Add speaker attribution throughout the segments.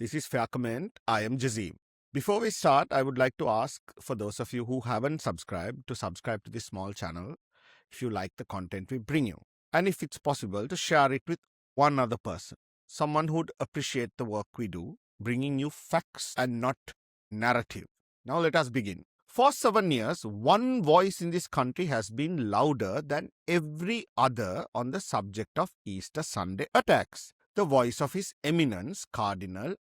Speaker 1: This is Fair Comment. I am Jazim. Before we start, I would like to ask for those of you who haven't subscribed to subscribe to this small channel if you like the content we bring you. And if it's possible, to share it with one other person, someone who'd appreciate the work we do, bringing you facts and not narrative. Now let us begin. For 7 years, one voice in this country has been louder than every other on the subject of Easter Sunday attacks. The voice of His Eminence Cardinal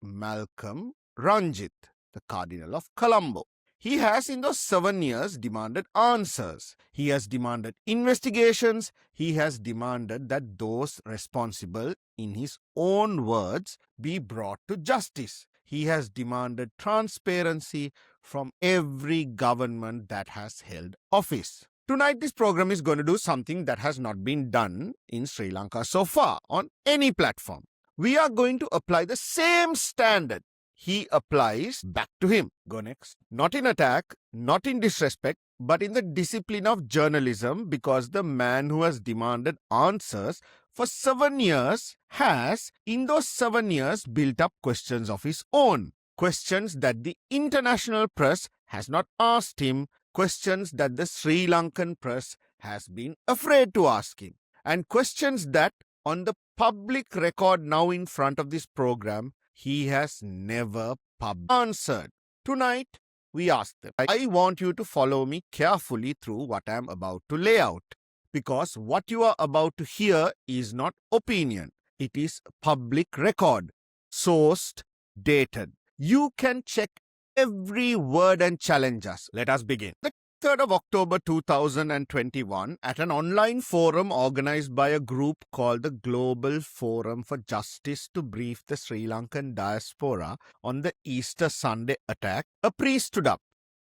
Speaker 1: Malcolm Ranjith, the Cardinal of Colombo. He has in those 7 years demanded answers. He has demanded investigations. He has demanded that those responsible, in his own words, be brought to justice. He has demanded transparency from every government that has held office. Tonight, this program is going to do something that has not been done in Sri Lanka so far on any platform. We are going to apply the same standard he applies back to him. Go next. Not in attack, not in disrespect, but in the discipline of journalism, because the man who has demanded answers for 7 years has, in those 7 years, built up questions of his own. Questions that the international press has not asked him, questions that the Sri Lankan press has been afraid to ask him, and questions that, on the public record now in front of this program, he has never answered. Tonight, we ask them. I want you to follow me carefully through what I am about to lay out, because what you are about to hear is not opinion. It is public record, sourced, dated. You can check every word and challenge us. Let us begin. The 3rd of October 2021, at an online forum organized by a group called the Global Forum for Justice to brief the Sri Lankan diaspora on the Easter Sunday attack, a priest stood up.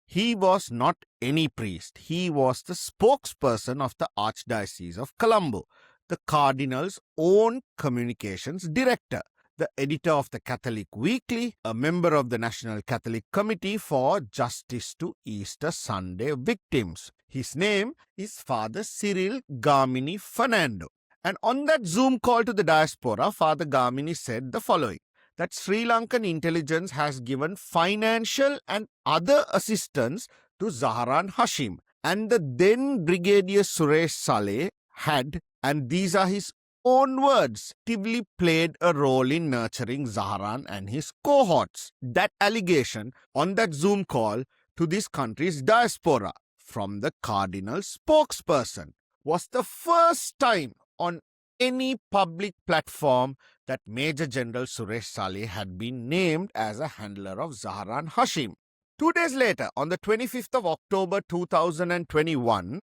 Speaker 1: He was not any priest. He was the spokesperson of the Archdiocese of Colombo, the Cardinal's own communications director, the editor of the Catholic Weekly, a member of the National Catholic Committee for Justice to Easter Sunday Victims. His name is Father Cyril Gamini Fernando. And on that Zoom call to the diaspora, Father Gamini said the following, that Sri Lankan intelligence has given financial and other assistance to Zaharan Hashim, and the then Brigadier Suresh Sallay had, and these are his own words, actively played a role in nurturing Zaharan and his cohorts. That allegation on that Zoom call to this country's diaspora from the Cardinal spokesperson was the first time on any public platform that Major General Suresh Sallay had been named as a handler of Zaharan Hashim. 2 days later, on the 25th of October 2021,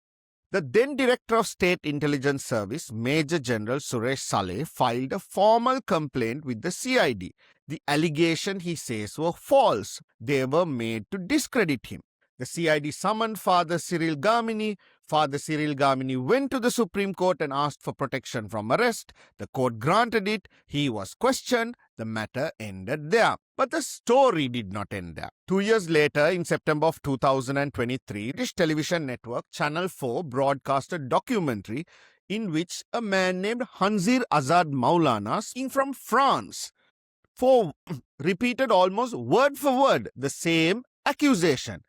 Speaker 1: the then Director of State Intelligence Service, Major General Suresh Sallay, filed a formal complaint with the CID. The allegation, he says, were false. They were made to discredit him. The CID summoned Father Cyril Gamini. Father Cyril Gamini went to the Supreme Court and asked for protection from arrest. The court granted it. He was questioned. The matter ended there. But the story did not end there. 2 years later, in September of 2023, British television network Channel 4 broadcast a documentary in which a man named Hanzir Azad Maulana, speaking from France, repeated almost word for word the same accusation,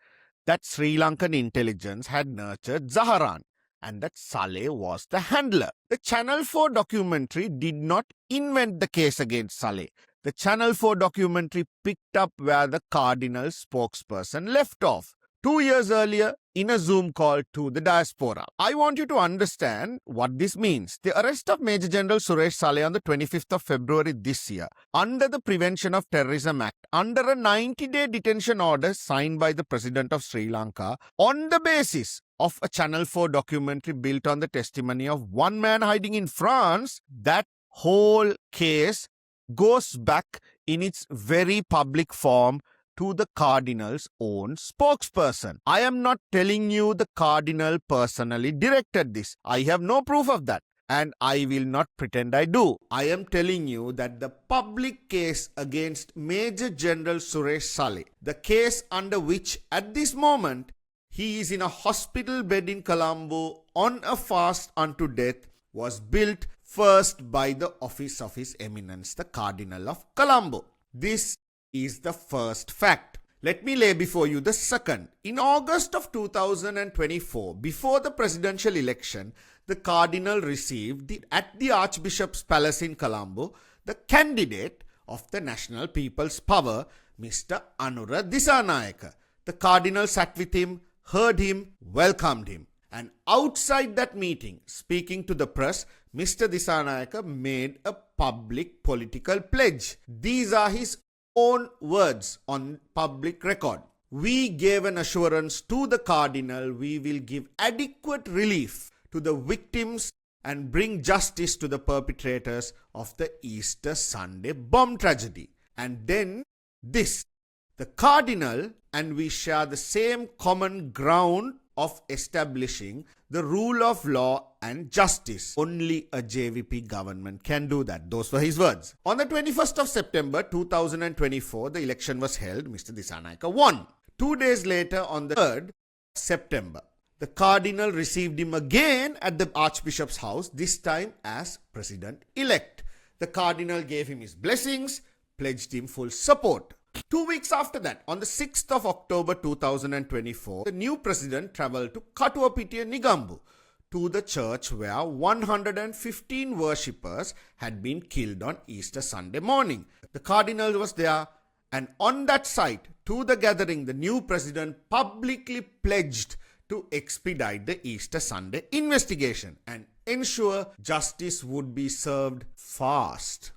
Speaker 1: that Sri Lankan intelligence had nurtured Zaharan and that Sallay was the handler. The Channel 4 documentary did not invent the case against Sallay. The Channel 4 documentary picked up where the Cardinal spokesperson left off 2 years earlier in a Zoom call to the diaspora. I want you to understand what this means. The arrest of Major General Suresh Sallay on the 25th of February this year, under the Prevention of Terrorism Act, under a 90-day detention order signed by the President of Sri Lanka, on the basis of a Channel 4 documentary built on the testimony of one man hiding in France, that whole case goes back in its very public form to the Cardinal's own spokesperson. I am not telling you the Cardinal personally directed this. I have no proof of that, and I will not pretend I do. I am telling you that the public case against Major General Suresh Sallay, the case under which at this moment he is in a hospital bed in Colombo on a fast unto death, was built first by the office of His Eminence the Cardinal of Colombo. This is the first fact. Let me lay before you the second. In August of 2024, before the presidential election, the Cardinal received at the Archbishop's Palace in Colombo the candidate of the National People's Power, Mr. Anura Dissanayake. The Cardinal sat with him, heard him, welcomed him. And outside that meeting, speaking to the press, Mr. Dissanayake made a public political pledge. These are his own words on public record. We gave an assurance to the Cardinal we will give adequate relief to the victims and bring justice to the perpetrators of the Easter Sunday bomb tragedy. And then this, the Cardinal and we share the same common ground of establishing the rule of law and justice. Only a JVP government can do that. Those were his words. On the 21st of September 2024, the election was held. Mr. Dissanayake won. 2 days later, on the 3rd September, the Cardinal received him again at the Archbishop's house, this time as President-elect. The Cardinal gave him his blessings, pledged him full support. 2 weeks after that, on the 6th of October 2024, the new president travelled to Katuapitiya Nigambu, to the church where 115 worshippers had been killed on Easter Sunday morning. The Cardinal was there, and on that site, to the gathering, the new president publicly pledged to expedite the Easter Sunday investigation and ensure justice would be served fast.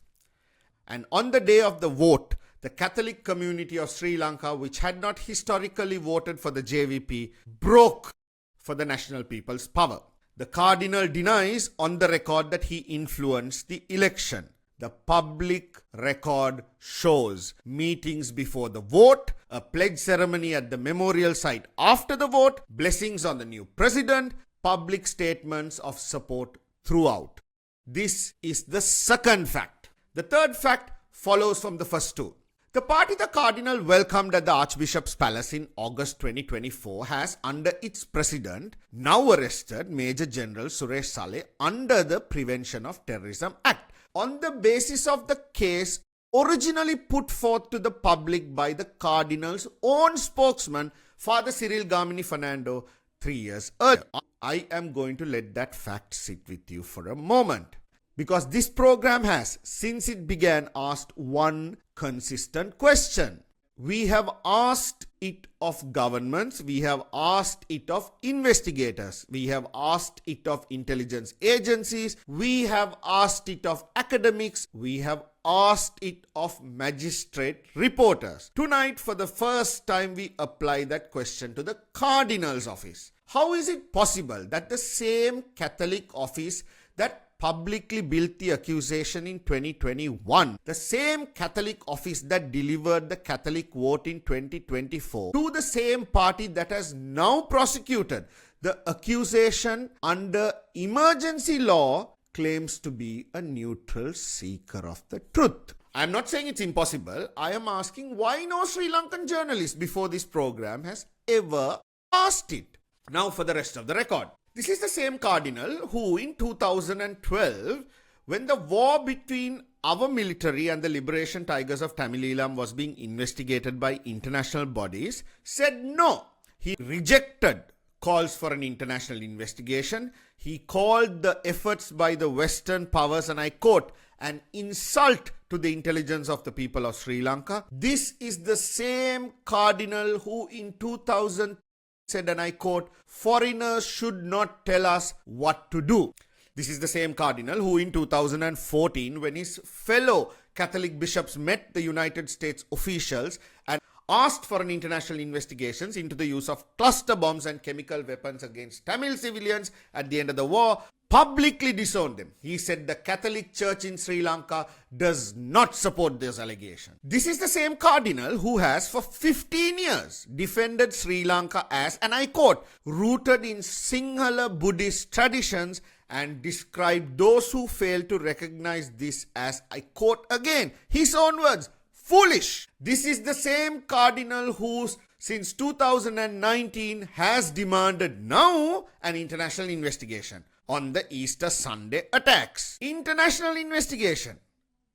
Speaker 1: And on the day of the vote, the Catholic community of Sri Lanka, which had not historically voted for the JVP, broke for the National People's Power. The Cardinal denies on the record that he influenced the election. The public record shows meetings before the vote, a pledge ceremony at the memorial site after the vote, blessings on the new president, public statements of support throughout. This is the second fact. The third fact follows from the first two. The party the Cardinal welcomed at the Archbishop's Palace in August 2024 has, under its president, now arrested Major General Suresh Sallay under the Prevention of Terrorism Act, on the basis of the case originally put forth to the public by the Cardinal's own spokesman, Father Cyril Gamini Fernando, 3 years earlier. I am going to let that fact sit with you for a moment, because this program has, since it began, asked one consistent question. We have asked it of governments, we have asked it of investigators, we have asked it of intelligence agencies, we have asked it of academics, we have asked it of magistrate reporters. Tonight, for the first time, we apply that question to the Cardinal's office. How is it possible that the same Catholic office that publicly built the accusation in 2021, the same Catholic office that delivered the Catholic vote in 2024, to the same party that has now prosecuted the accusation under emergency law, claims to be a neutral seeker of the truth? I am not saying it's impossible. I am asking why no Sri Lankan journalist before this program has ever asked it. Now for the rest of the record. This is the same Cardinal who in 2012, when the war between our military and the Liberation Tigers of Tamileelam was being investigated by international bodies, said no. He rejected calls for an international investigation. He called the efforts by the Western powers, and I quote, an insult to the intelligence of the people of Sri Lanka. This is the same Cardinal who in 2000 said, and I quote, foreigners should not tell us what to do. This is the same Cardinal who in 2014, when his fellow Catholic bishops met the United States officials and asked for an international investigation into the use of cluster bombs and chemical weapons against Tamil civilians at the end of the war, publicly disowned them. He said the Catholic Church in Sri Lanka does not support this allegation. This is the same Cardinal who has for 15 years defended Sri Lanka as, and I quote, rooted in Sinhala Buddhist traditions, and described those who fail to recognize this as, I quote again, his own words, foolish. This is the same Cardinal who since 2019 has demanded now an international investigation. on the Easter Sunday attacks. International investigation.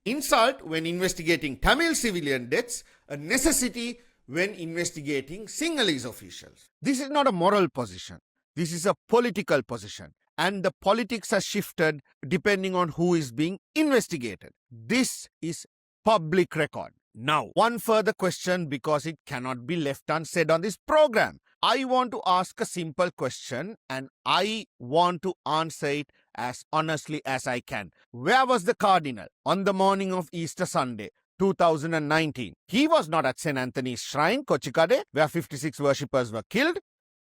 Speaker 1: Insult when investigating Tamil civilian deaths, a necessity when investigating Sinhalese officials. This is not a moral position. This is a political position. And the politics has shifted depending on who is being investigated. This is public record. Now, one further question, because it cannot be left unsaid on this program. I want to ask a simple question and I want to answer it as honestly as I can. Where was the Cardinal on the morning of Easter Sunday, 2019? He was not at St. Anthony's Shrine, Kochikade, where 56 worshippers were killed.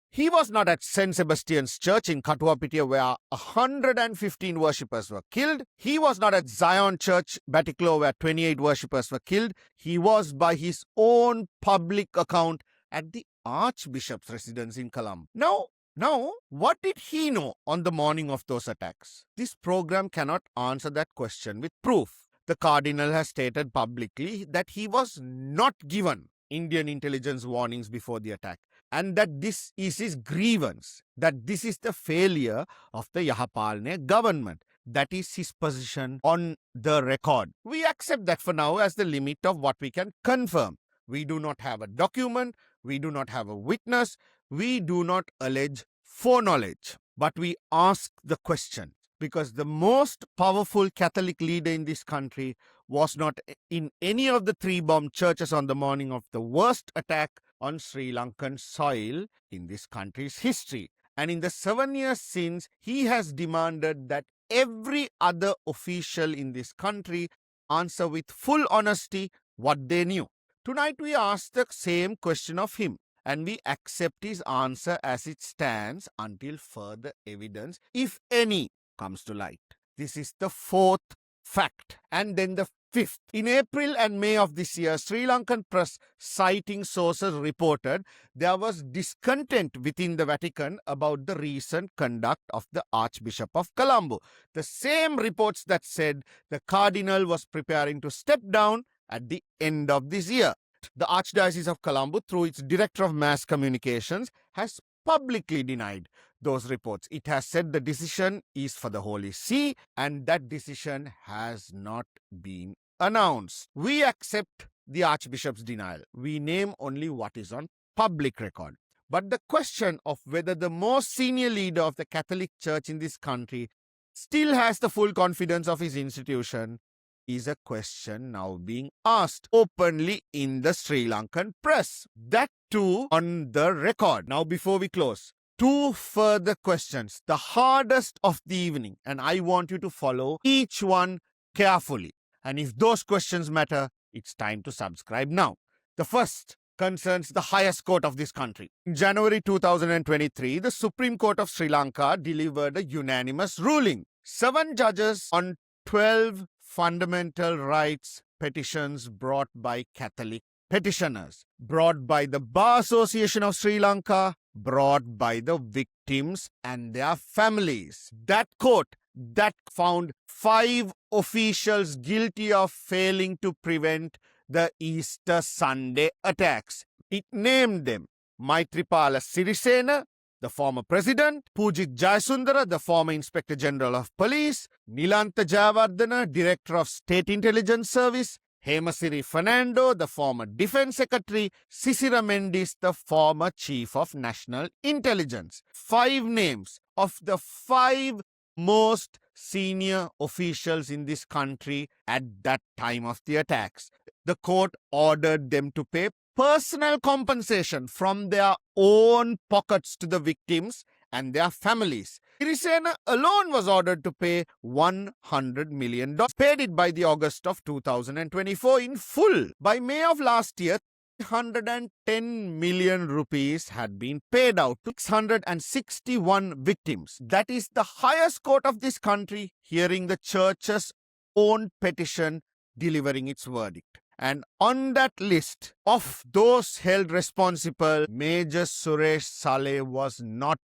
Speaker 1: He was not at St. Sebastian's Church in Katuapitiya, where 115 worshippers were killed. He was not at Zion Church, Batticaloa, where 28 worshippers were killed. He was, by his own public account, at the Archbishop's residence in Colombo. Now, what did he know on the morning of those attacks? This program cannot answer that question with proof. The Cardinal has stated publicly that he was not given Indian intelligence warnings before the attack, and that this is his grievance, that this is the failure of the Yahapalne government. That is his position on the record. We accept that for now as the limit of what we can confirm. We do not have a document, we do not have a witness, we do not allege foreknowledge. But we ask the question, because the most powerful Catholic leader in this country was not in any of the 3 bombed churches on the morning of the worst attack on Sri Lankan soil in this country's history. And in the 7 years since, he has demanded that every other official in this country answer with full honesty what they knew. Tonight we ask the same question of him, and we accept his answer as it stands until further evidence, if any, comes to light. This is the 4th fact. And then the 5th. In April and May of this year, Sri Lankan press, citing sources, reported there was discontent within the Vatican about the recent conduct of the Archbishop of Colombo. The same reports that said the Cardinal was preparing to step down at the end of this year. The Archdiocese of Colombo, through its Director of Mass Communications, has publicly denied those reports. It has said the decision is for the Holy See and that decision has not been announced. We accept the Archbishop's denial. We name only what is on public record. But the question of whether the most senior leader of the Catholic Church in this country still has the full confidence of his institution is a question now being asked openly in the Sri Lankan press. That too on the record. Now, before we close, 2 further questions, the hardest of the evening, and I want you to follow each one carefully. And if those questions matter, it's time to subscribe now. The first concerns the highest court of this country. In January 2023, the Supreme Court of Sri Lanka delivered a unanimous ruling. 7 judges on 12 fundamental rights petitions brought by Catholic petitioners, brought by the Bar Association of Sri Lanka, brought by the victims and their families. That court that found 5 officials guilty of failing to prevent the Easter Sunday attacks. It named them Maitripala Sirisena, the former president, Pujit Jayasundara, the former Inspector General of Police, Nilantha Jayawardena, Director of State Intelligence Service, Hemasiri Fernando, the former Defense Secretary, Sisira Mendis, the former Chief of National Intelligence. 5 names of the 5 most senior officials in this country at that time of the attacks. The court ordered them to pay personal compensation from their own pockets to the victims and their families. Sirisena alone was ordered to pay $100 million, paid it by the August of 2024 in full. By May of last year, 110 million rupees had been paid out to 661 victims. That is the highest court of this country hearing the church's own petition, delivering its verdict. And on that list of those held responsible, Major Suresh Sallay was not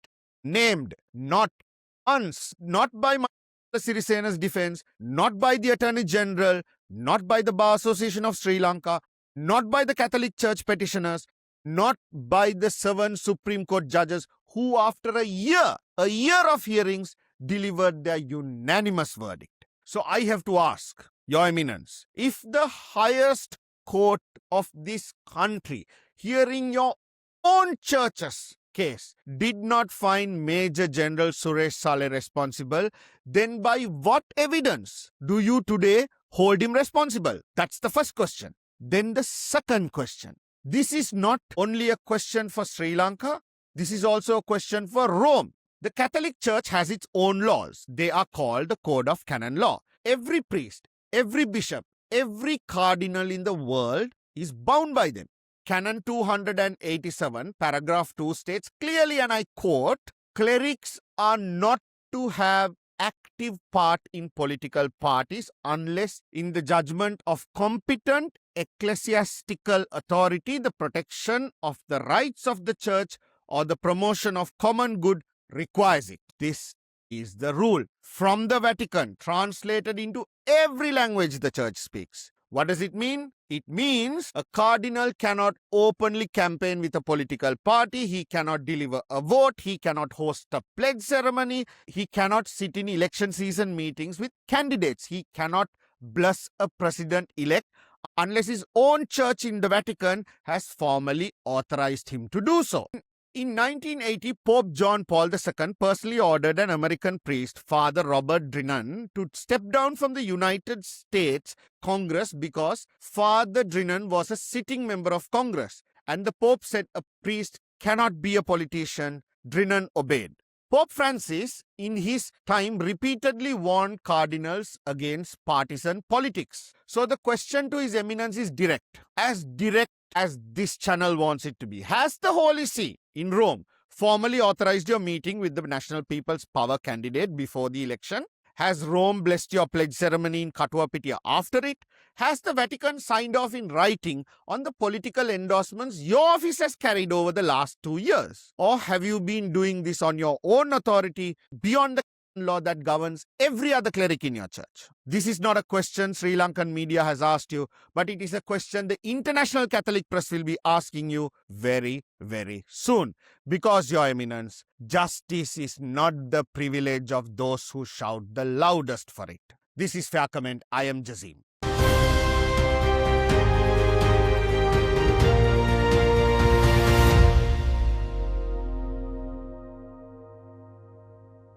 Speaker 1: named, not once, not by Sirisena's defense, not by the Attorney General, not by the Bar Association of Sri Lanka, not by the Catholic Church petitioners, not by the 7 Supreme Court judges who, after a year of hearings, delivered their unanimous verdict. So I have to ask, Your Eminence, if the highest court of this country, hearing your own church's case, did not find Major General Suresh Sallay responsible, then by what evidence do you today hold him responsible? That's the first question. Then the second question. This is not only a question for Sri Lanka, this is also a question for Rome. The Catholic Church has its own laws. They are called the Code of Canon Law. Every priest, every bishop, every cardinal in the world is bound by them. Canon 287, paragraph 2 states clearly, and I quote, clerics are not to have active part in political parties unless in the judgment of competent ecclesiastical authority, the protection of the rights of the church or the promotion of common good requires it. This is the rule from the Vatican, translated into every language the church speaks. What does it mean? It means a cardinal cannot openly campaign with a political party, he cannot deliver a vote, he cannot host a pledge ceremony, he cannot sit in election season meetings with candidates, he cannot bless a president-elect unless his own church in the Vatican has formally authorized him to do so. In 1980, Pope John Paul II personally ordered an American priest, Father Robert Drinan, to step down from the United States Congress because Father Drinan was a sitting member of Congress. And the Pope said a priest cannot be a politician. Drinan obeyed. Pope Francis, in his time, repeatedly warned cardinals against partisan politics. So the question to His Eminence is direct as this channel wants it to be. Has the Holy See in Rome formally authorized your meeting with the National People's Power candidate before the election? Has Rome blessed your pledge ceremony in Katuapitiya after it? Has the Vatican signed off in writing on the political endorsements your office has carried over the last 2 years? Or have you been doing this on your own authority beyond the law that governs every other cleric in your church? This is not a question Sri Lankan media has asked you, but it is a question the international Catholic press will be asking you very, very soon. Because, Your Eminence, justice is not the privilege of those who shout the loudest for it. This is Fair Comment. I am Jazim.